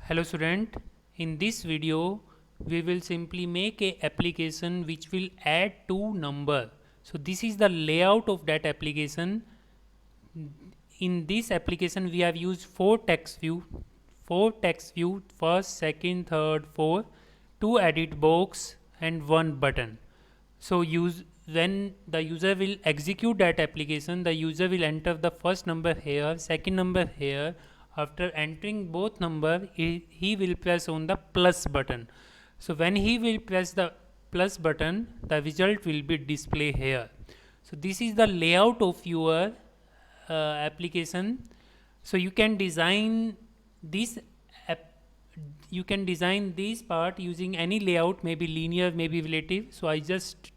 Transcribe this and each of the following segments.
Hello student, in this video we will simply make a application which will add two number. So this is the layout of that application. In this application we have used four text view, first, second, third, fourth, two edit box and one button. So when the user will execute that application, the user will enter the first number here, second number here. After entering both number, he will press on the plus button. So when he will press the plus button, the result will be displayed here. So this is the layout of your application. So you can design this app, you can design this part using any layout, maybe linear, maybe relative. So I just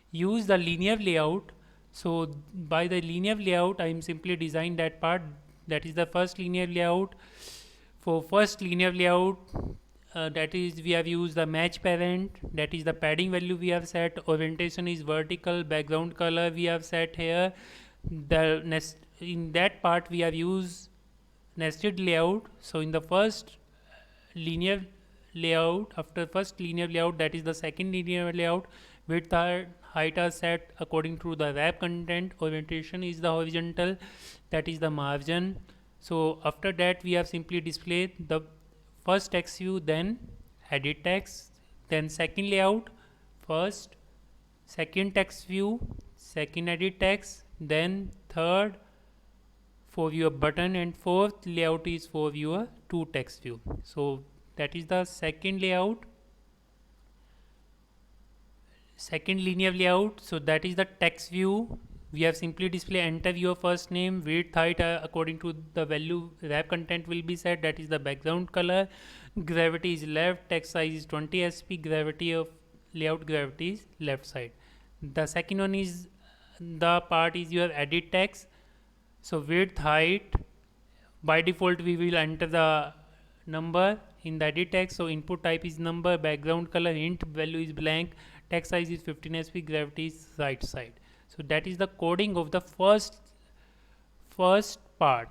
use the linear layout. So by the linear layout I am simply design that part. That is the first linear layout. For first linear layout, that is we have used the match parent, that is the padding value we have set, orientation is vertical, background color we have set here. The nest in that part we have used nested layout. So in the first linear layout, after first linear layout, that is the second linear layout, width height are set according to the wrap content, orientation is the horizontal, that is the margin. So after that we have simply displayed the first text view, then edit text, then second layout, first, second text view, second edit text, then third for your button, and fourth layout is for your two text view. So that is the second layout, second linear layout. So that is the text view. We have simply display enter your first name, width, height according to the value wrap content will be set, that is the background color, gravity is left, text size is 20 sp, gravity of layout gravity is left side. The second one is the part is your edit text. So width, height, by default we will enter the number in the edit text. So input type is number, background color int, value is blank, text size is 15 sp, gravity is right side. So that is the coding of the first part.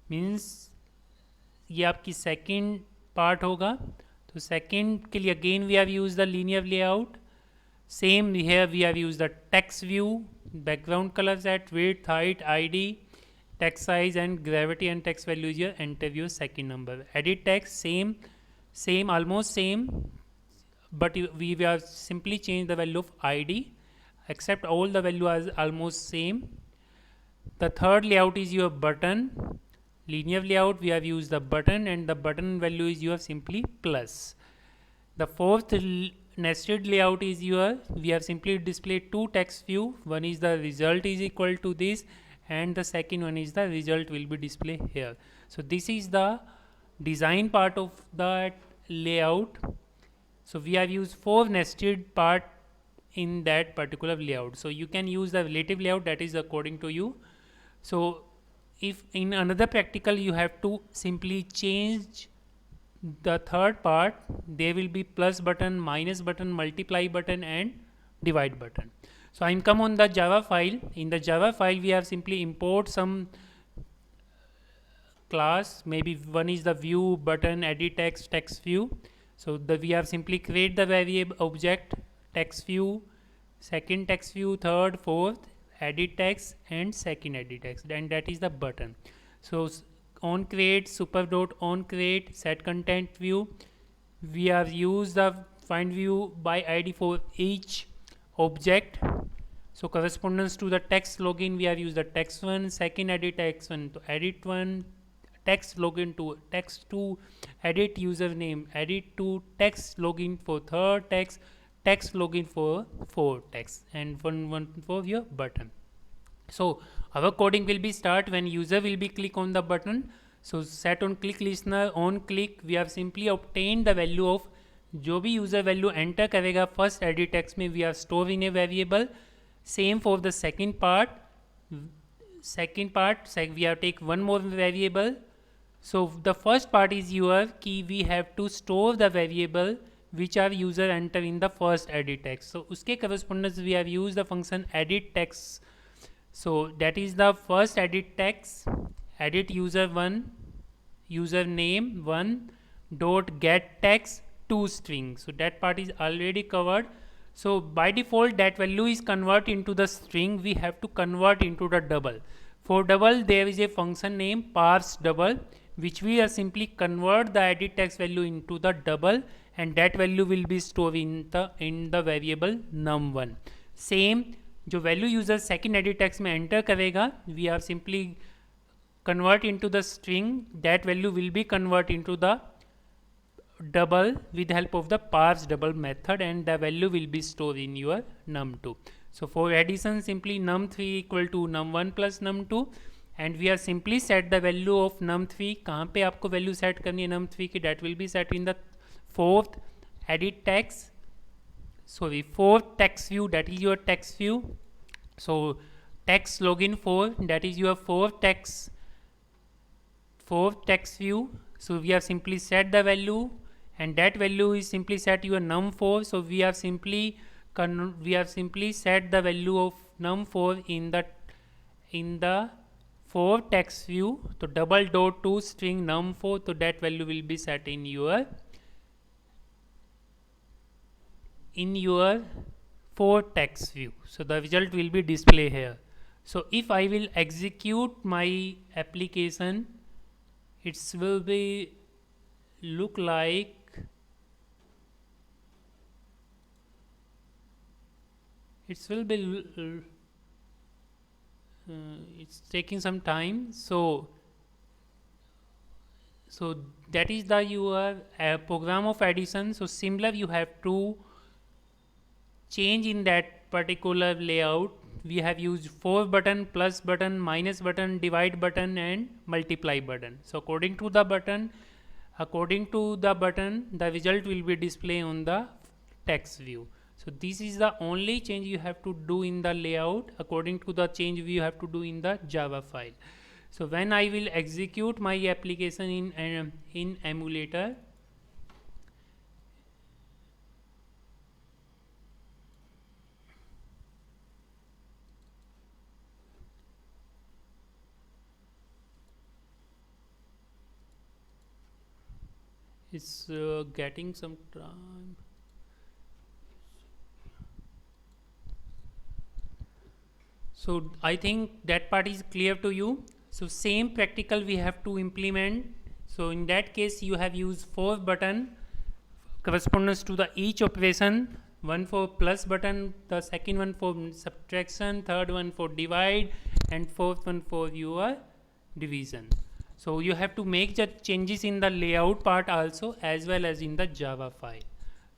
Means ये आपकी second part होगा. तो second के लिए again we have used the linear layout. Same here we have used the text view, background color set, width, height, id, text size and gravity and text value is your enter your second number. Edit text same almost same, but we have simply changed the value of id, except all the value are almost same. The third layout is your button, linear layout we have used the button, and the button value is your simply plus. The fourth nested layout is your, we have simply displayed two text view, one is the result is equal to this, and the second one is the result will be displayed here. So this is the design part of that layout. So we have used four nested part in that particular layout. So you can use the relative layout, that is according to you. So if in another practical you have to simply change the third part, there will be plus button, minus button, multiply button and divide button. So I'm come on the Java file. In the Java file we have simply import some class, maybe one is the view, button, edit text, text view. So we have simply create the variable object text view, second text view, third, fourth, edit text and second edit text, and that is the button. So on create, super dot on create, set content view, we have used the find view by id for each object. So correspondence to the text login we have used the text one, second edit text one to edit one, text login to text 2, edit username, edit to text login for third text, text login for four text, and one for your button. So our coding will be start when user will be click on the button. So set on click listener, on click we have simply obtained the value of जो भी user value enter करेगा first edit text में we are storing a variable. Same for the second part we have take one more variable. So the first part is your key, we have to store the variable which are user enter in the first edit text. So uske correspondence we have used the function edit text. So that is the first edit text, edit user 1, username 1, dot get text to string. So that part is already covered. So by default that value is convert into the string, we have to convert into the double. For double there is a function name parse double, which we are simply convert the edit text value into the double, and that value will be stored in the variable num1. Same जो value user second edit text में enter करेगा, we are simply convert into the string, that value will be convert into the double with help of the parse double method, and the value will be stored in your num2. So for addition simply num3 equal to num1 plus num2, and we are simply set the value of num3. कहाँ पे आपको value set करनी है num3 की, that will be set in the fourth edit text, sorry fourth text view, that is your text view. So text login 4, that is your fourth text view. So we have simply set the value, and that value is simply set your num4. So we have simply set the value of num4 in the fourth text view. So double dot to string num4, so that value will be set in your fourth text view. So the result will be displayed here. So if I will execute my application, it will be look like it's taking some time. So that is the your program of addition. So similar you have to change in that particular layout. We have used 4 button, plus button, minus button, divide button, and multiply button. So according to the button, the result will be displayed on the text view. So this is the only change you have to do in the layout according to the change we have to do in the Java file. So when I will execute my application in emulator, it's getting some time. So I think that part is clear to you. So same practical we have to implement. So in that case you have used 4 button corresponds to the each operation. One for plus button, the second one for subtraction, third one for divide, and fourth one for your division. So you have to make the changes in the layout part also, as well as in the Java file.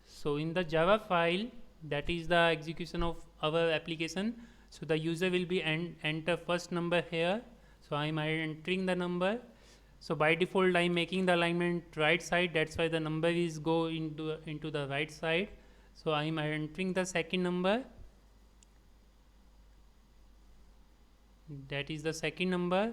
So in the Java file, that is the execution of our application. So the user will be enter first number here. So I am entering the number. So by default I am making the alignment right side, that's why the number is go into the right side. So I am entering the second number, that is the second number.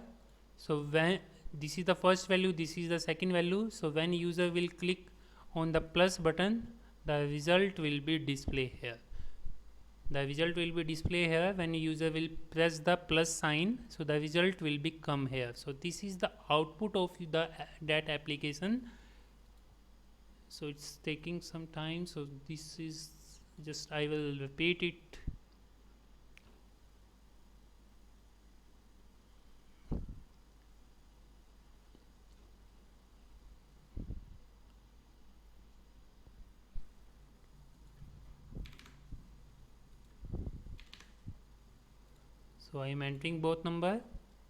So when this is the first value, this is the second value. So when user will click on the plus button, the result will be displayed here. The result will be displayed here when user will press the plus sign. So the result will be come here. So this is the output of that application. So it's taking some time. So this is just, I will repeat it. So I am entering both number.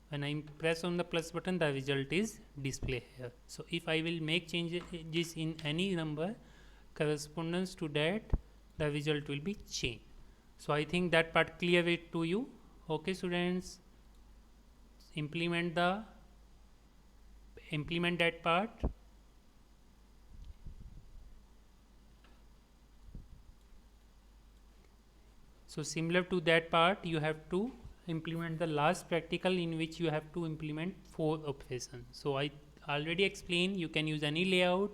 When I press on the plus button, the result is displayed here. So if I will make changes in any number correspondence to that, the result will be changed. So I think that part clear it to you. Okay students, implement that part. So similar to that part, you have to implement the last practical in which you have to implement 4 operations. So I already explained, you can use any layout,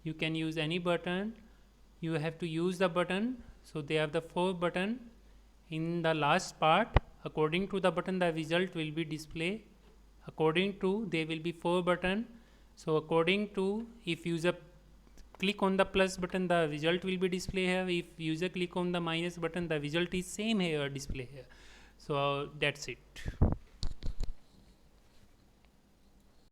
you can use any button, you have to use the button. So they have the 4 button. In the last part, according to the button, the result will be displayed. According to, there will be 4 button. So according to, if user click on the plus button, the result will be display here. If user click on the minus button, the result is same here display here. So that's it.